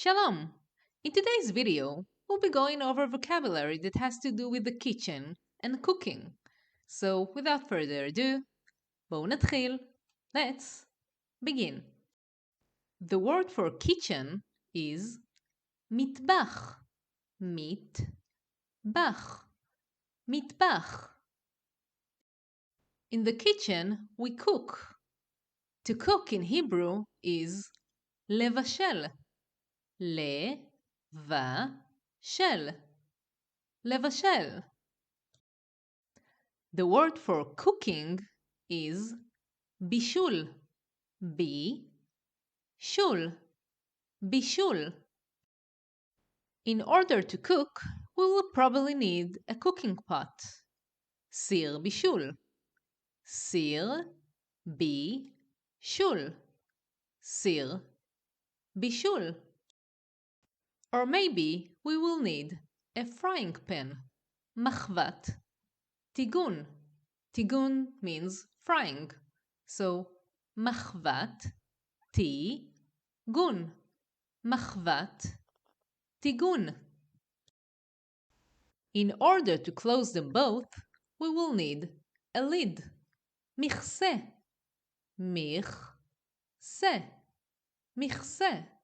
Shalom! In today's video, we'll be going over vocabulary that has to do with the kitchen and cooking. So, without further ado, בואו נתחיל. Let's begin. The word for kitchen is מטבח. מטבח. מטבח. In the kitchen, we cook. To cook in Hebrew is לבשל. לבשל. לבשל. The word for cooking is בישול. בישול. בישול. In order to cook, we will probably need a cooking pot. סיר בישול. סיר בישול. סיר בישול. Or maybe we will need a frying pan. מחבת. טיגון. טיגון means frying. So, מחבת. טיגון. מחבת. טיגון. In order to close them both, we will need a lid. מכסה. מכסה. מכסה.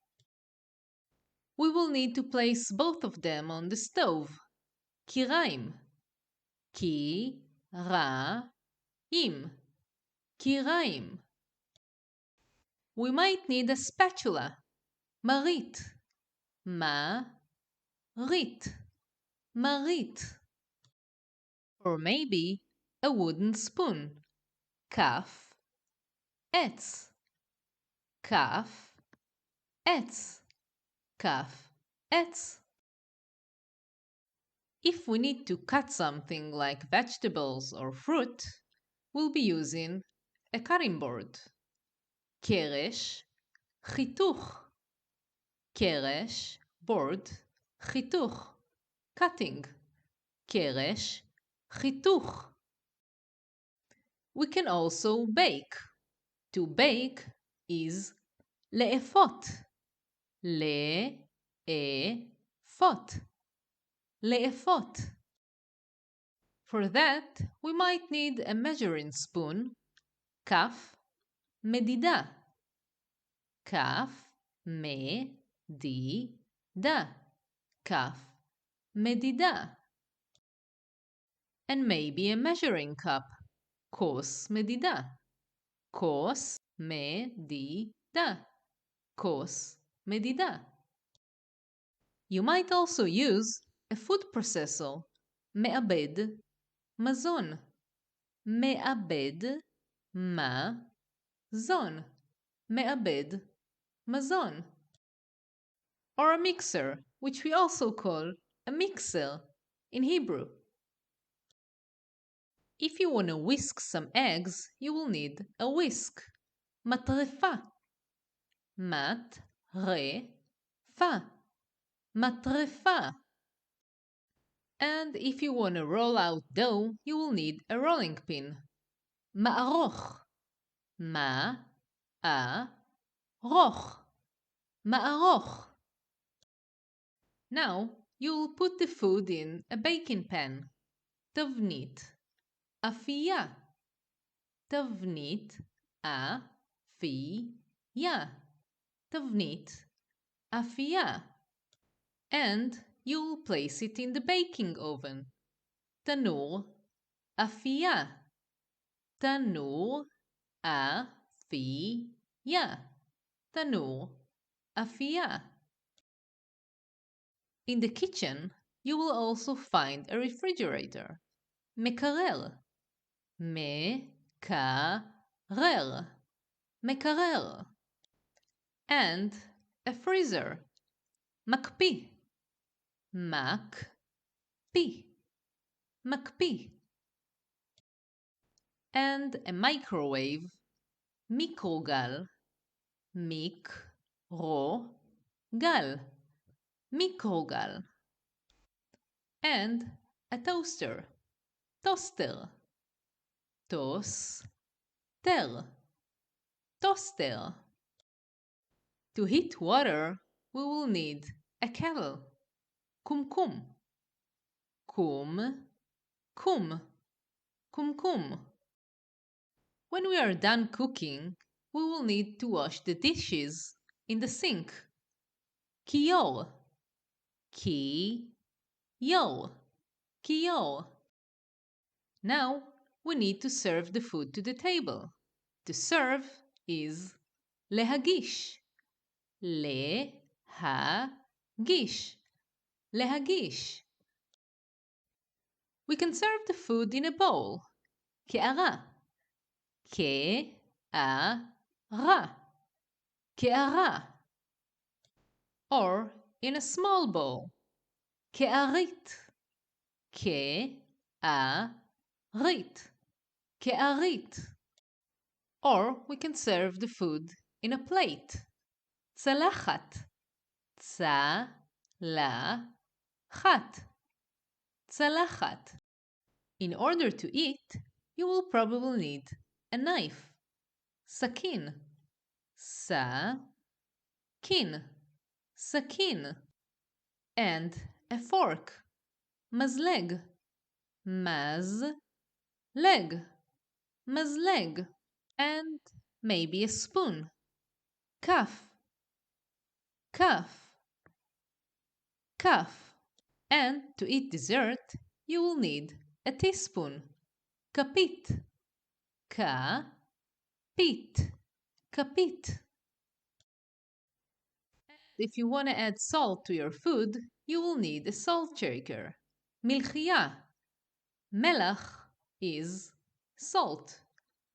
We will need to place both of them on the stove. קיריים. קיריים. קיריים. We might need a spatula. מרית. מרית. מרית. Or maybe a wooden spoon. כף עץ. כף עץ. כף עץ. If we need to cut something like vegetables or fruit, we'll be using a cutting board. קרש, חיתוך. קרש, board, חיתוך. Cutting. קרש, חיתוך. We can also bake. To bake is לאפות. לאפות. לאפות. For that, we might need a measuring spoon. כף מדידה. כף מדידה. כף מדידה. And maybe a measuring cup. כוס מדידה. כוס מדידה. כוס מדידה. You might also use a food processor. מעבד מזון. מעבד מזון. מעבד מזון. Or a mixer, which we also call a mixer in Hebrew. If you want to whisk some eggs, you will need a whisk. מטרפה. מטרפה. מטרפה. And if you want to roll out dough, you will need a rolling pin. מערוך. מערוך. מערוך. Now, you will put the food in a baking pan. תבנית. אפייה. תבנית. אפייה. תבנית. אפייה. And you will place it in the baking oven. תנור. אפייה. תנור. אפייה. תנור. אפייה. In the kitchen, you will also find a refrigerator. מקרר. מקרר. מקרר. And a freezer. מקפיא. מקפיא. מקפיא. And a microwave. מיקרוגל. מיקרוגל. מיקרוגל. And a toaster. טוסטר. טוסטר. טוסטר. To heat water, we will need a kettle. Kum kum. Kum, kum, kum kum. When we are done cooking, we will need to wash the dishes in the sink. Kior, ki, yo, kior. Now we need to serve the food to the table. To serve is להגיש. להגיש. להגיש. We can serve the food in a bowl. קערה. קערה. קערה. Or in a small bowl. קערית. קערית. קערית. Or we can serve the food in a plate. צלחת. צלחת. צלחת. In order to eat, you will probably need a knife. סכין. סכין. סכין. And a fork. מזלג. מזלג. מזלג. And maybe a spoon. כף. כף. כף. And to eat dessert, you will need a teaspoon. כפית. כפית. כפית. If you want to add salt to your food, you will need a salt shaker. מלחייה. מלח is salt.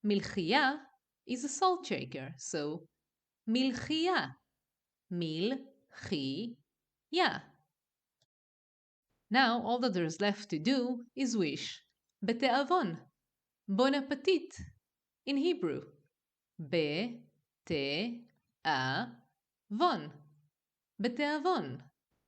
מלחייה is a salt shaker, so מלחייה. מלחייה. Now all that there is left to do is wish בתיאבון. Bon appetit in Hebrew. בתיאבון. בתיאבון.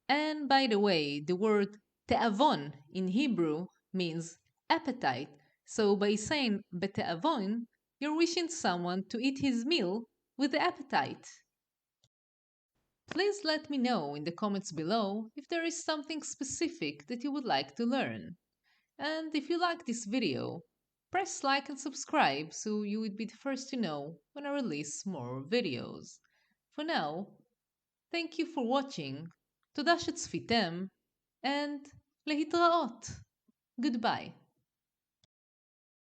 And by the way, the word תיאבון in Hebrew means appetite. So by saying בתיאבון, you're wishing someone to eat his meal with appetite. Please let me know in the comments below if there is something specific that you would like to learn. And if you like this video, press like and subscribe so you would be the first to know when I release more videos. For now, thank you for watching, תודה שצפיתם, and להתראות. Goodbye.